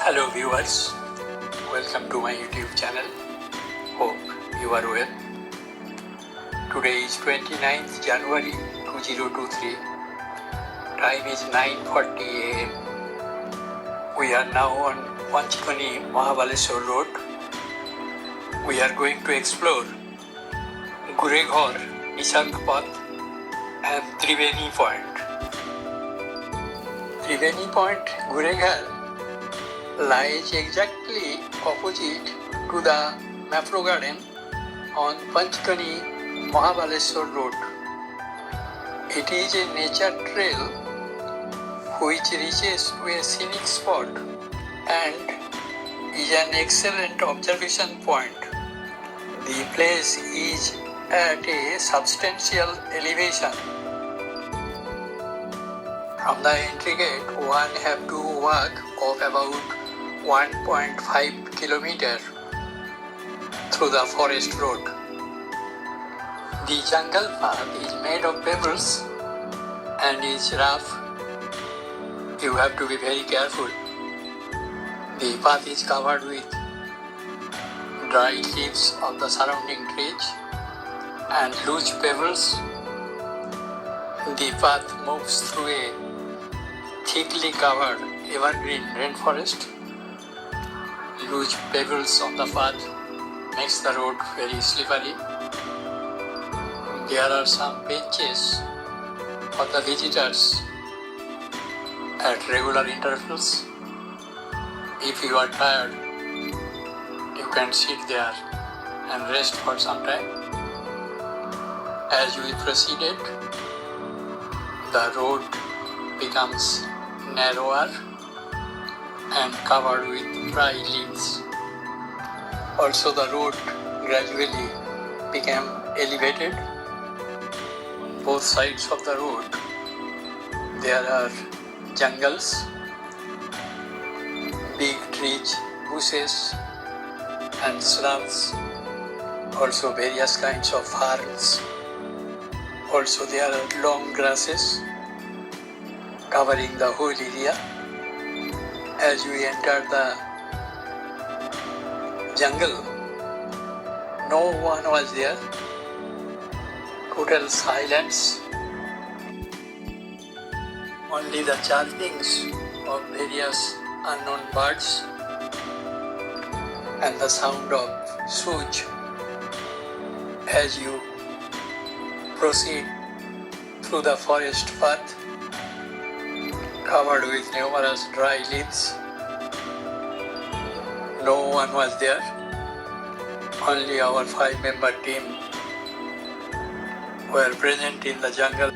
Hello viewers, welcome to my YouTube channel. Hope you are well. Today is 29th January 2023. Time is 9:40 am. We are now on Panchkani Mahabaleshwar road. We are going to explore Gureghar, Nishank Path and Triveni Point. Triveni Point, Gureghar lies exactly opposite to the MAPRO garden on Panchkani Mahabaleshwar road. It is a nature trail which reaches to a scenic spot and is an excellent observation point. The place is at a substantial elevation. From the entry gate, one have to walk of about 1.5 kilometers through the forest road. The jungle path is made of pebbles and is rough. You have to be very careful. The path is covered with dry leaves of the surrounding trees and loose pebbles. The path moves through a thickly covered evergreen rainforest. Loose pebbles on the path makes the road very slippery. There are some benches for the visitors at regular intervals. If you are tired, you can sit there and rest for some time. As we proceeded, the road becomes narrower and covered with dry leaves. Also, the road gradually became elevated. On both sides of the road, there are jungles, big trees, bushes and shrubs, also various kinds of ferns. Also, there are long grasses covering the whole area. As we entered the jungle, no one was there. Total silence. Only the chirpings of various unknown birds and the sound of swoosh as you proceed through the forest path covered with numerous dry leaves. No one was there. Only our 5-member team were present in the jungle.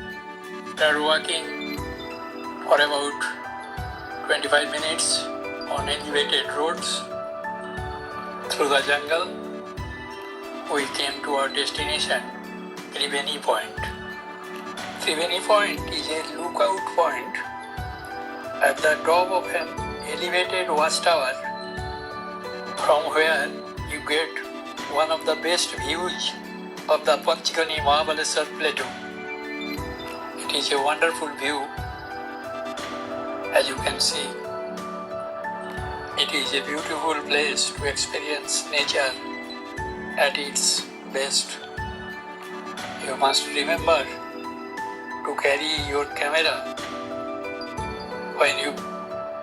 After walking for about 25 minutes on elevated roads through the jungle, we came to our destination, Triveni Point. Triveni Point is a lookout point at the top of an elevated watchtower from where you get one of the best views of the Panchkani Mahabaleshwar plateau. It is a wonderful view. As you can see, it is a beautiful place to experience nature at its best. You must remember to carry your camera when you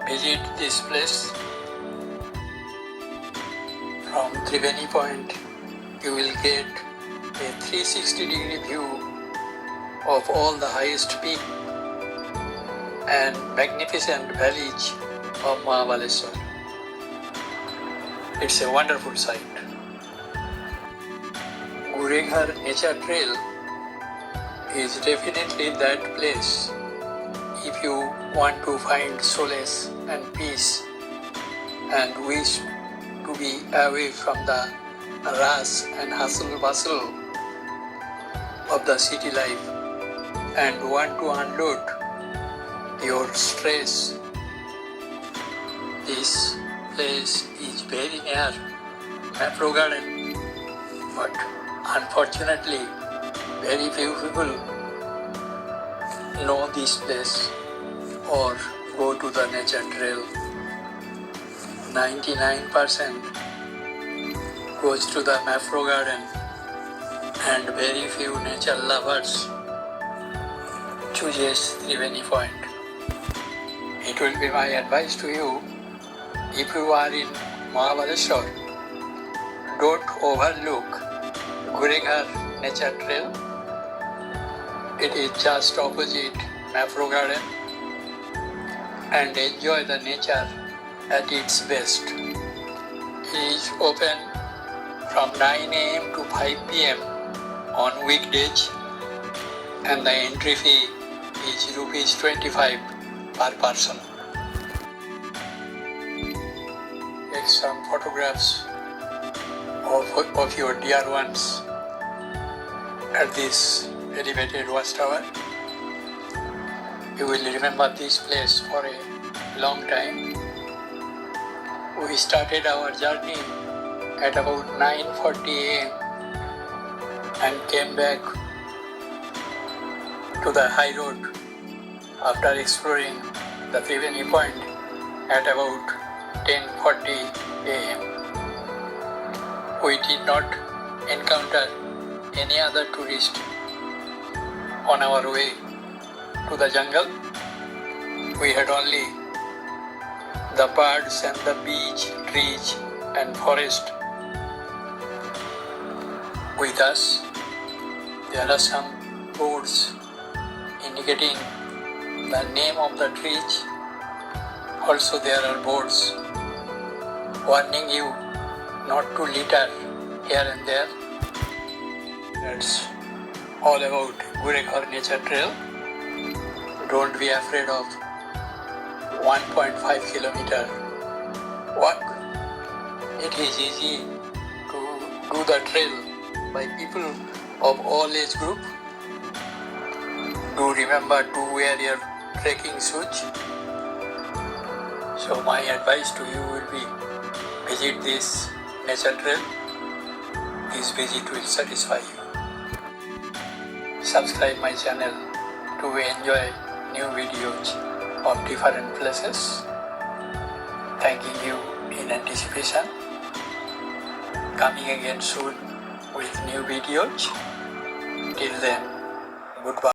visit this place. From Triveni Point, you will get a 360-degree view of all the highest peak and magnificent valleys of Mahabaleshwar. It's a wonderful sight. Gureghar Nature Trail is definitely that place if you want to find solace and peace and wish to be away from the rush and hustle bustle of the city life and want to unload your stress. This place is very near MAPRO garden, but unfortunately very few people know this place or go to the nature trail. 99% goes to the MAPRO garden, and very few nature lovers chooses Triveni Point. It will be my advice to you, if you are in Mahabaleshwar, don't overlook Gureghar Nature Trail. It is just opposite MAPRO garden, and enjoy the nature at its best. It is open from 9 a.m. to 5 p.m. on weekdays, and the entry fee is rupees 25 per person. Take some photographs of your dear ones at this elevated watchtower. You will remember this place for a long time. We started our journey at about 9:40 a.m. and came back to the high road after exploring the Triveni Point at about 10:40 a.m. We did not encounter any other tourist on our way to the jungle. We had only the birds and the beach, trees and forest with us. There are some boards indicating the name of the trees. Also there are boards warning you not to litter here and there. That's all about Gureghar Nature Trail. Don't be afraid of 1.5 kilometer walk. It is easy to do the trail by people of all age group. Do remember to wear your trekking shoes. So my advice to you will be, visit this nature trail. This visit will satisfy you. Subscribe my channel to enjoy new videos of different places. Thanking you in anticipation. Coming again soon with new videos. Till then, goodbye.